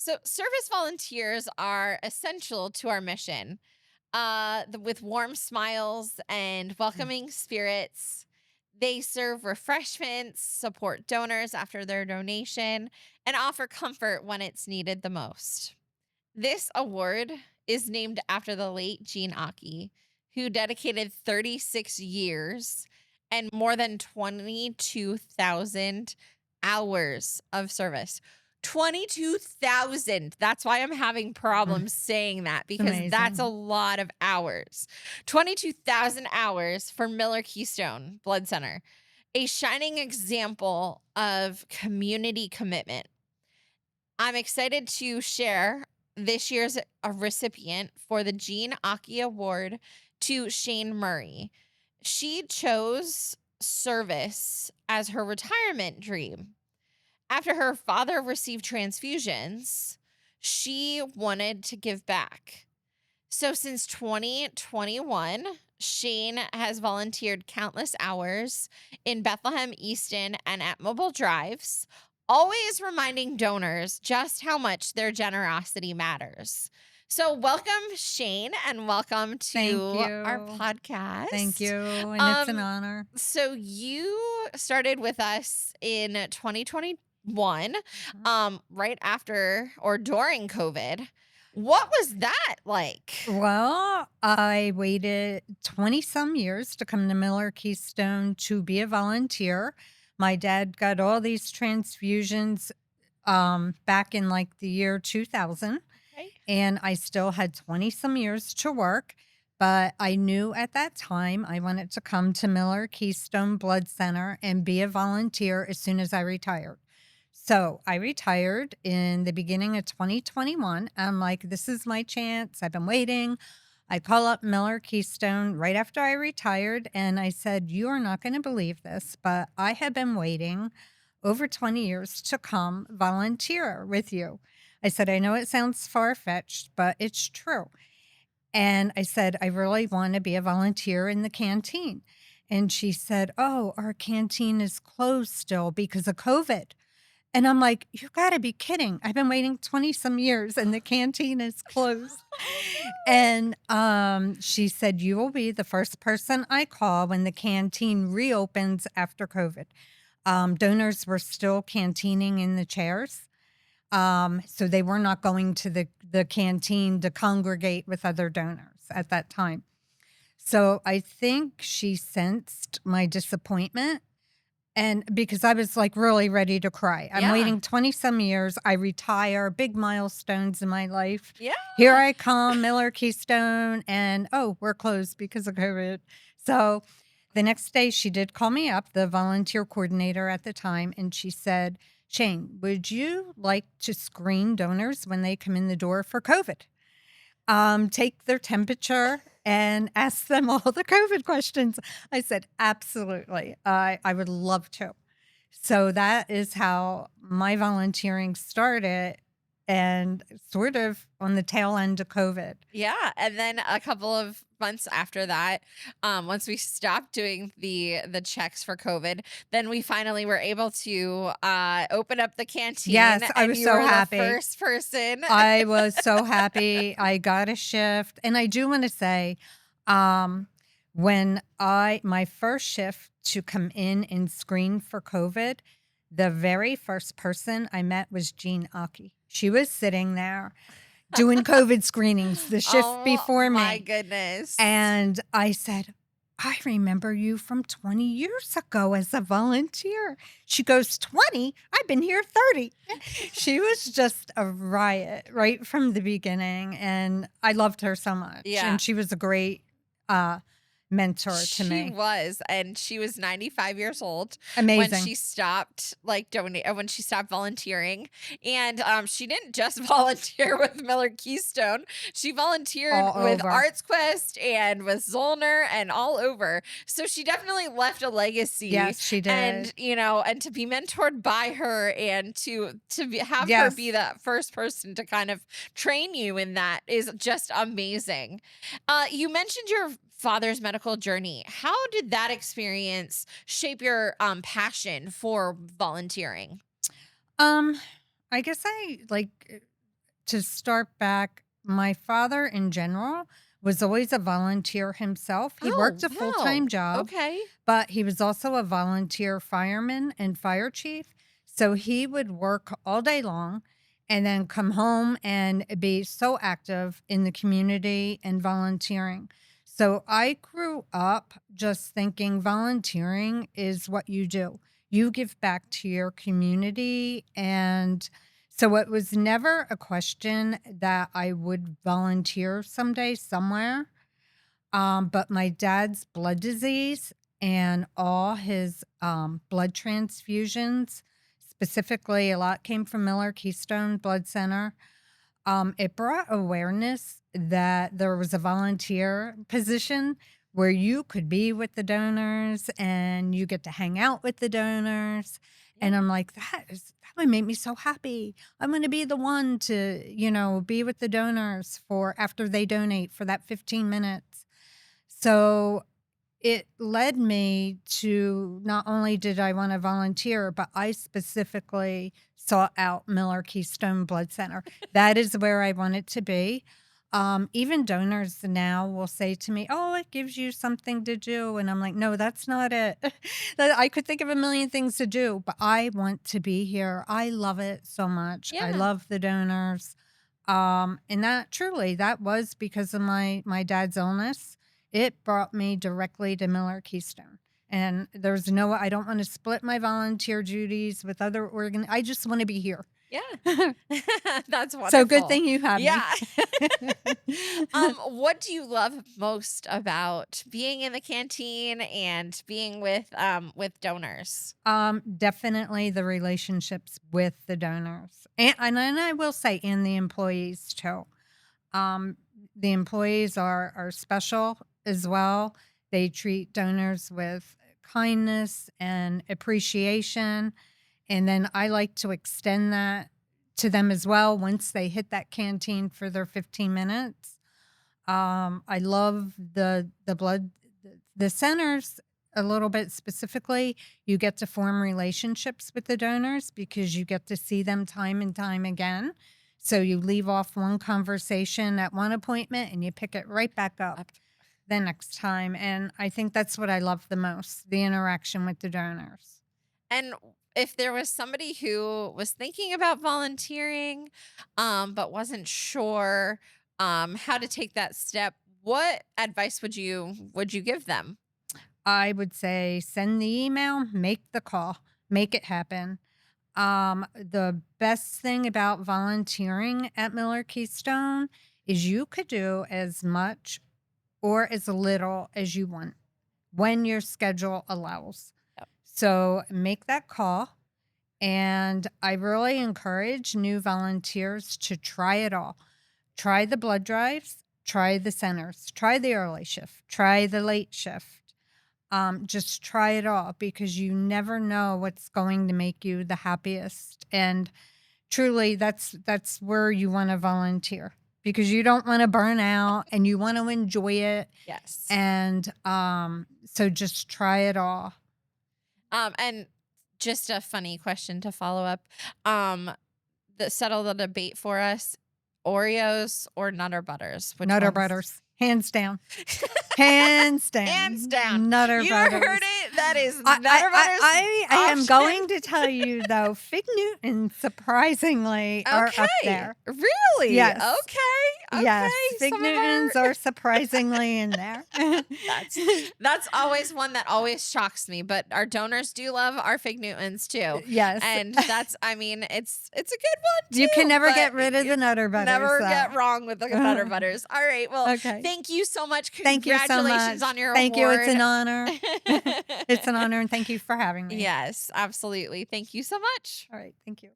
So, service volunteers are essential to our mission. With warm smiles and Mm. welcoming spirits, they serve refreshments, support donors after their donation, and offer comfort when it's needed the most. This award is named after the late Jean Achey, who dedicated 36 years and more than 22,000 hours of service. 22,000. That's why I'm having Mm. problems saying that It's because that's a amazing. lot of hours. 22,000 hours for Miller-Keystone Blood Center, a shining example of community commitment. I'm excited to share this year's a recipient for the Jean Achey Award to Shayne Murray. She chose service as her retirement dream. After her father received transfusions, she wanted to give back. So since 2021, Shayne has volunteered countless hours in Bethlehem, Easton, and at mobile drives, always reminding donors just how much their generosity matters. So, welcome, Shayne, and welcome Thank to our you. Thank podcast. you. And it's an Um, honor. so you started with us in 2021, Mhm. right after or during COVID. What was that like? Well, I waited 20 some years to come to Miller-Keystone to be a volunteer. My dad got all these transfusions back in like the year 2000, Okay. and I still had 20 some years to work. But I knew at that time I wanted to come to Miller-Keystone Blood Center and be a volunteer as soon as I retired. So I retired in the beginning of 2021. I'm like, this is my chance. I've been waiting. I call up Miller-Keystone right after I retired and I said, you are not going to believe this, but I have been waiting over 20 years to come volunteer with you. I said, I know it sounds far fetched, but it's true. And I said, I really want to be a volunteer in the canteen. And she said, oh, our canteen is closed still because of COVID. And I'm like, "You gotta be kidding. I've been waiting 20 some years and the canteen is closed." Oh, And, she said, "You will be the first person I call when the canteen reopens after COVID." Donors were still canteening in the chairs, so they were not going to the canteen to congregate with other donors at that time. So I think she sensed my disappointment and because I was, like, really ready to cry. I'm yeah. waiting 20 some years, I retire, big milestones in my life. Yeah. Here I come, Miller-Keystone, and, "Oh, we're closed because of COVID." So, the next day, she did call me up, the volunteer coordinator at the time, and she said, "Shayne, would you like to screen donors when they come in the door for COVID?" Take their temperature and ask them all the COVID questions. I said, absolutely. I would love to. So that is how my volunteering started and sort of on the tail end of COVID. Yeah, and then a couple of months after that, once we stopped doing the checks for COVID, then we finally were able to open up the canteen, Yes, I and was you so were the happy. first person. I was so happy. I got a shift. And I do want to say, um, when my first shift to come in and screen for COVID, the very first person I met was Jean Achey. She was sitting there doing COVID screenings the shift Oh before my me. goodness. And I said, I remember you from 20 years ago as a volunteer. She goes, 20? I've been here 30. She was just a riot right from the beginning. And I loved her so much. Yeah. And she was a great uh, mentor to She me. was, and she was 95 years old when Amazing. she stopped when she stopped volunteering. And she didn't just volunteer with Miller-Keystone. She volunteered All with over. Arts Quest and with Zollner and all over. So she definitely left a legacy, Yes, she and did. and to be mentored by her and have her be Yes. that first person to kind of train you in that is just amazing. You mentioned your father's medical journey. How did that experience shape your passion for volunteering? Um, I guess I like. to start back, my father in general was always a volunteer himself. He worked Oh, a full-time wow. job, Okay. but he was also a volunteer fireman and fire chief. So he would work all day long and then come home and be so active in the community and volunteering. So I grew up just thinking volunteering is what you do. You give back to your community. And so it was never a question that I would volunteer someday somewhere. But my dad's blood disease and all his blood transfusions, specifically, a lot came from Miller-Keystone Blood Center. It brought awareness that there was a volunteer position where you could be with the donors and you get to hang out with the donors. Yeah. And I'm like, that would make me so happy. I'm going to be the one to, be with the donors for after they donate for that 15 minutes. So it led me to not only did I want to volunteer, but I specifically sought out Miller-Keystone Blood Center. That is where I wanted to be. Even donors now will say to me, "Oh, it gives you something to do." And I'm like, "No, that's not it." I could think of a million things to do, but I want to be here. I love it so much. I Yeah. love the donors. And that was because of my dad's illness. It brought me directly to Miller-Keystone. And I don't want to split my volunteer duties with other I just want to be here. Yeah. That's So good wonderful. thing you have Yeah. me. What do you love most about being in the canteen and being with donors? Definitely the relationships with the donors. And I will say, and the employees too. Um, the employees are special as well. They treat donors with kindness and appreciation. And then I like to extend that to them as well once they hit that canteen for their 15 minutes. I love the centers a little bit specifically. You get to form relationships with the donors because you get to see them time and time again. So you leave off one conversation at one appointment and you pick it right back up the next time. And I think that's what I love the most, the interaction with the donors. And if there was somebody who was thinking about volunteering, but wasn't sure how to take that step, what advice would you give them? I would say send the email, make the call, make it happen. The best thing about volunteering at Miller-Keystone is you could do as much or as little as you want when your schedule allows. Yep. So make that call. And I really encourage new volunteers to try it all. Try the blood drives, try the centers, try the early shift, try the late shift. Just try it all because you never know what's going to make you the happiest. And truly, that's where you want to volunteer because you don't want to burn out and you want to enjoy it. Yes. And so just try it all. And just a funny question to follow up. Settle the debate for us: Oreos or Nutter Butters? Which Nutter ones? Butters, hands down. Hands down. Hands down. Nutter You Butters. heard it. That is I, Nutter Butters. I am option. going to tell you though, Fig Newtons surprisingly are up there. Really? Yes. Okay. Yes, Fig Some of Newtons our- are surprisingly in there. That's always one that always shocks me. But our donors do love our Fig Newtons too. Yes. And it's a good one too. You can never but get rid of the Nutter Butters. Never though. get wrong with the Nutter Butters. All right. Well, Okay. thank you so much. Thank you so Congratulations much. on your Thank award. you. It's an honor. It's an honor, and thank you for having me. Yes, absolutely. Thank you so much. All right. Thank you.